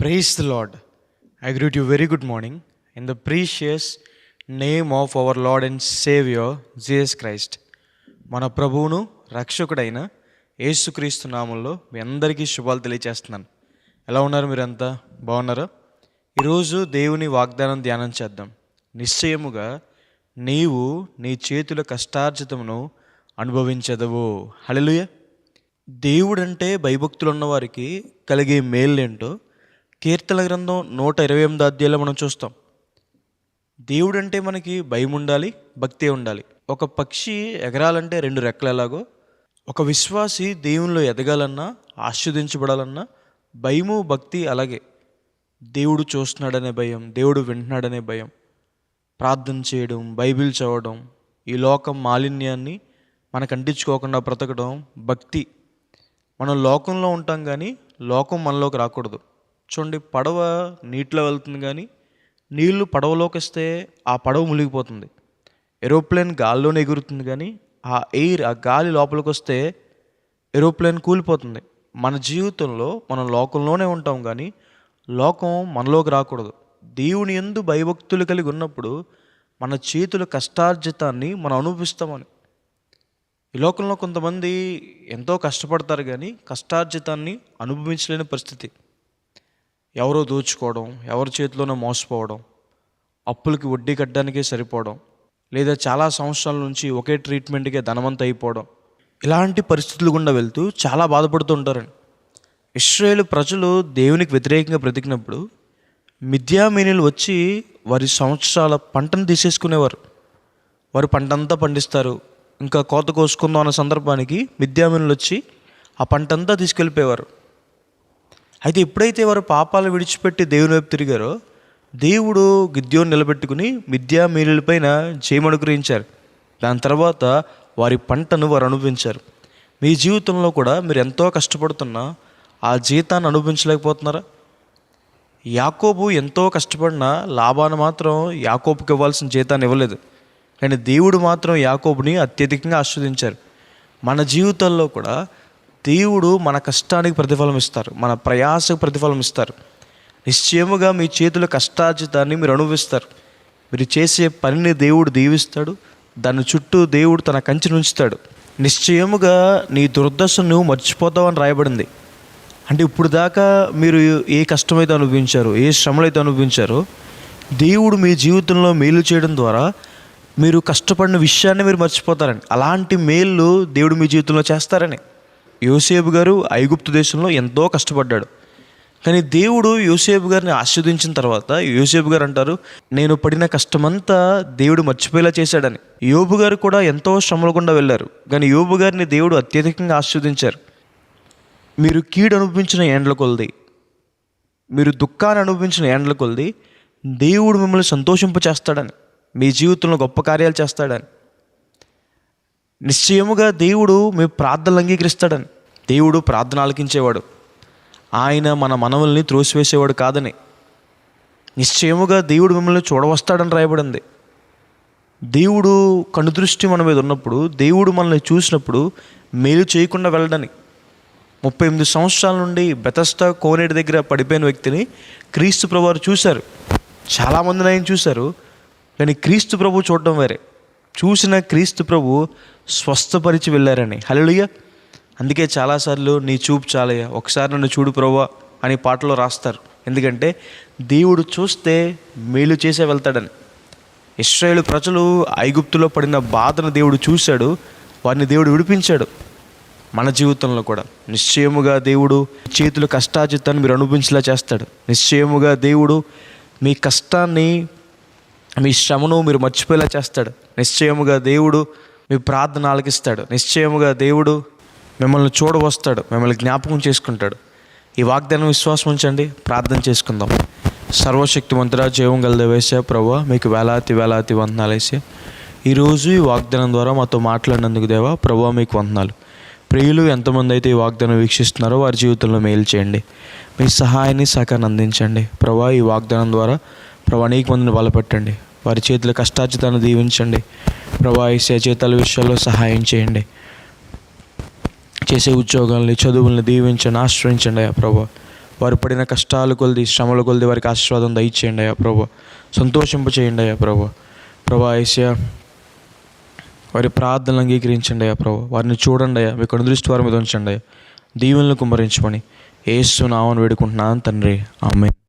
Praise the Lord. I greet you very good morning in the precious name of our Lord and Savior Jesus Christ. మన ప్రభువును రక్షకుడైన యేసుక్రీస్తు నామంలో మీ అందరికీ శుభాలు తెలియచేస్తున్నాను. ఎలా ఉన్నారు? మీరంతా బాగున్నారా? ఈరోజు దేవుని వాగ్దానం ధ్యానం చేద్దాం. నిశ్చయముగా నీవు నీ చేతుల కష్టార్జితమును అనుభవించదవు. హల్లెలూయా. దేవుడంటే భయభక్తులు ఉన్నవారికి కలిగే మేళ్ళేంటో కీర్తన గ్రంథం 128 అధ్యాయంలో మనం చూస్తాం. దేవుడంటే మనకి భయం ఉండాలి, భక్తి ఉండాలి. ఒక పక్షి ఎగరాలంటే 2 రెక్కలు ఎలాగో, ఒక విశ్వాసి దేవునిలో ఎదగాలన్నా, ఆశీర్వదించబడాలన్నా భయము, భక్తి అలాగే. దేవుడు చూస్తున్నాడనే భయం, దేవుడు వింటున్నాడనే భయం, ప్రార్థన చేయడం, బైబిల్ చదవడం, ఈ లోకం మాలిన్యాన్ని మనకు అంటించుకోకుండా బ్రతకడం భక్తి. మనం లోకంలో ఉంటాం కానీ లోకం మనలోకి రాకూడదు. చూడండి, పడవ నీటిలో వెళ్తుంది కానీ నీళ్లు పడవలోకి వస్తే ఆ పడవ మునిగిపోతుంది. ఏరోప్లేన్ గాల్లోనే ఎగురుతుంది కానీ ఆ గాలి లోపలికి వస్తే ఏరోప్లేన్ కూలిపోతుంది. మన జీవితంలో మనం లోకంలోనే ఉంటాం కానీ లోకం మనలోకి రాకూడదు. దేవుని యందు భయభక్తులు కలిగి ఉన్నప్పుడు మన చేతుల కష్టార్జితాన్ని మనం అనుభవిస్తామని. ఈ లోకంలో కొంతమంది ఎంతో కష్టపడతారు కానీ కష్టార్జితాన్ని అనుభవించలేని పరిస్థితి. ఎవరో దోచుకోవడం, ఎవరి చేతిలోనో మోసపోవడం, అప్పులకి వడ్డీ కట్టడానికే సరిపోవడం, లేదా చాలా సంవత్సరాల నుంచి ఒకే ట్రీట్మెంట్కే ధనవంత అయిపోవడం, ఇలాంటి పరిస్థితులు గుండా వెళ్తూ చాలా బాధపడుతూ ఉంటారండి. ఇశ్రాయేలు ప్రజలు దేవునికి వ్యతిరేకంగా బ్రతికినప్పుడు మిద్యామీనీయులు వచ్చి వారి సంవత్సరాల పంటను తీసేసుకునేవారు. వారు పంటంతా పండిస్తారు, ఇంకా కోత కోసుకుందాం అన్న సందర్భానికి మిద్యామీనీయులు వచ్చి ఆ పంటంతా తీసుకెళ్ళిపోయేవారు. అయితే ఎప్పుడైతే వారు పాపాలు విడిచిపెట్టి దేవుని వైపు తిరిగారో దేవుడు గిద్యోని నిలబెట్టుకుని మిద్యామీనీయుల పైన జయం అనుగ్రహించారు. దాని తర్వాత వారి పంటను వారు అనుభవించారు. మీ జీవితంలో కూడా మీరు ఎంతో కష్టపడుతున్నా ఆ జీతాన్ని అనుభవించలేకపోతున్నారా? యాకోబు ఎంతో కష్టపడినా లాభాన్ని మాత్రం యాకోబుకి ఇవ్వాల్సిన జీతాన్ని ఇవ్వలేదు, కానీ దేవుడు మాత్రం యాకోబుని అత్యధికంగా ఆస్వాదించారు. మన జీవితాల్లో కూడా దేవుడు మన కష్టానికి ప్రతిఫలం ఇస్తారు, మన ప్రయాసకు ప్రతిఫలం ఇస్తారు. నిశ్చయముగా మీ చేతుల కష్టార్జితాన్ని మీరు అనుభవిస్తారు. మీరు చేసే పనిని దేవుడు దీవిస్తాడు, దాని చుట్టూ దేవుడు తన కంచెను ఉంచుతాడు. నిశ్చయముగా నీ దుర్దశను నువ్వు మర్చిపోతావని రాయబడింది. అంటే ఇప్పుడు దాకా మీరు ఏ కష్టమైతే అనుభవించారో, ఏ శ్రమలైతే అనుభవించారో, దేవుడు మీ జీవితంలో మేలు చేయడం ద్వారా మీరు కష్టపడిన విషయాన్ని మీరు మర్చిపోతారని, అలాంటి మేలు దేవుడు మీ జీవితంలో చేస్తారని. యోసేపు గారు ఐగుప్తు దేశంలో ఎంతో కష్టపడ్డాడు, కానీ దేవుడు యోసేపు గారిని ఆశీర్వదించిన తర్వాత యోసేపు గారు అంటారు, నేను పడిన కష్టమంతా దేవుడు మర్చిపోయేలా చేశాడని. యోబు గారు కూడా ఎంతో శ్రమల గుండా వెళ్ళారు, కానీ యోబు గారిని దేవుడు అత్యధికంగా ఆశీర్వదించారు. మీరు కీడు అనుభవించిన ఏండ్ల కొలది, మీరు దుఃఖాన్ని అనుభవించిన ఏండ్ల కొలది దేవుడు మిమ్మల్ని సంతోషింపచేస్తాడని, మీ జీవితంలో గొప్ప కార్యాలు చేస్తాడని. నిశ్చయముగా దేవుడు మీ ప్రార్థనలు అంగీకరిస్తాడని. దేవుడు ప్రార్థన ఆలకించేవాడు, ఆయన మన మనవుల్ని త్రోసివేసేవాడు కాదని. నిశ్చయముగా దేవుడు మిమ్మల్ని చూడవస్తాడని రాయబడింది. దేవుడు కనుదృష్టి మన మీద ఉన్నప్పుడు, దేవుడు మనల్ని చూసినప్పుడు మేలు చేయకుండా వెళ్ళడానికి. 38 సంవత్సరాల నుండి బెతస్దా కోనేటి దగ్గర పడిపోయిన వ్యక్తిని క్రీస్తు ప్రభువారు చూశారు. చాలామందిని ఆయన చూశారు, కానీ క్రీస్తు ప్రభు చూడడం వేరే. చూసిన క్రీస్తు ప్రభు స్వస్థపరిచి వెళ్ళారని. హల్లెలూయా. అందుకే చాలాసార్లు నీ చూపు చాలయ్యా, ఒకసారి నన్ను చూడు ప్రభువా అని పాటలో రాస్తారు. ఎందుకంటే దేవుడు చూస్తే మేలు చేసే వెళ్తాడని. ఇశ్రాయేలు ప్రజలు ఐగుప్తులో పడిన బాధను దేవుడు చూశాడు, వారిని దేవుడు విడిపించాడు. మన జీవితంలో కూడా నిశ్చయముగా దేవుడు చేతుల కష్టార్జితాన్ని మీరు అనుభవించేలా చేస్తాడు. నిశ్చయముగా దేవుడు మీ కష్టాన్ని, మీ శ్రమను మీరు మర్చిపోయేలా చేస్తాడు. నిశ్చయముగా దేవుడు మీ ప్రార్థన ఆలకిస్తాడు. నిశ్చయముగా దేవుడు మిమ్మల్ని చూడవస్తాడు, మిమ్మల్ని జ్ఞాపకం చేసుకుంటాడు. ఈ వాగ్దానం విశ్వాసం ఉంచండి. ప్రార్థన చేసుకుందాం. సర్వశక్తిమంతుడా, జీవం గల దేవేశ ప్రభువా, మీకు వేలాది వేలాది వందనాలు వేసే ఈరోజు ఈ వాగ్దానం ద్వారా మాతో మాట్లాడినందుకు దేవా ప్రభువా మీకు వందనాలు. ప్రియులు ఎంతమంది అయితే ఈ వాగ్దానం వీక్షిస్తున్నారో వారి జీవితంలో మేలు చేయండి, మీ సహాయాన్ని సహకారాన్ని అందించండి ప్రభువా. ఈ వాగ్దానం ద్వారా ప్రభు అనేక మందిని బలపెట్టండి, వారి చేతుల కష్టార్జితాన్ని దీవించండి ప్రభా. ఈ చేతుల విషయాల్లో సహాయం చేయండి, చేసే ఉద్యోగాల్ని, చదువుల్ని దీవించండి, ఆశ్రయించండి అయ్యా ప్రభా. వారు పడిన కష్టాలు కొలిది, శ్రమలు కొలిది వారికి ఆశీర్వాదం దయచేయండి అయ్యా ప్రభు. సంతోషింప చేయండి అయ్యా ప్రభు. ప్రభా యేసయ్యా, వారి ప్రార్థనలు అంగీకరించండి అయ్యా ప్రభు. వారిని చూడండి అయ్యా, మీ కనుదృష్టి వారి మీద ఉంచండి అయ్యా. దీవెనలు కుమ్మరించమని యేసు నామమున వేడుకుంటున్నాను తండ్రి, ఆమేన్.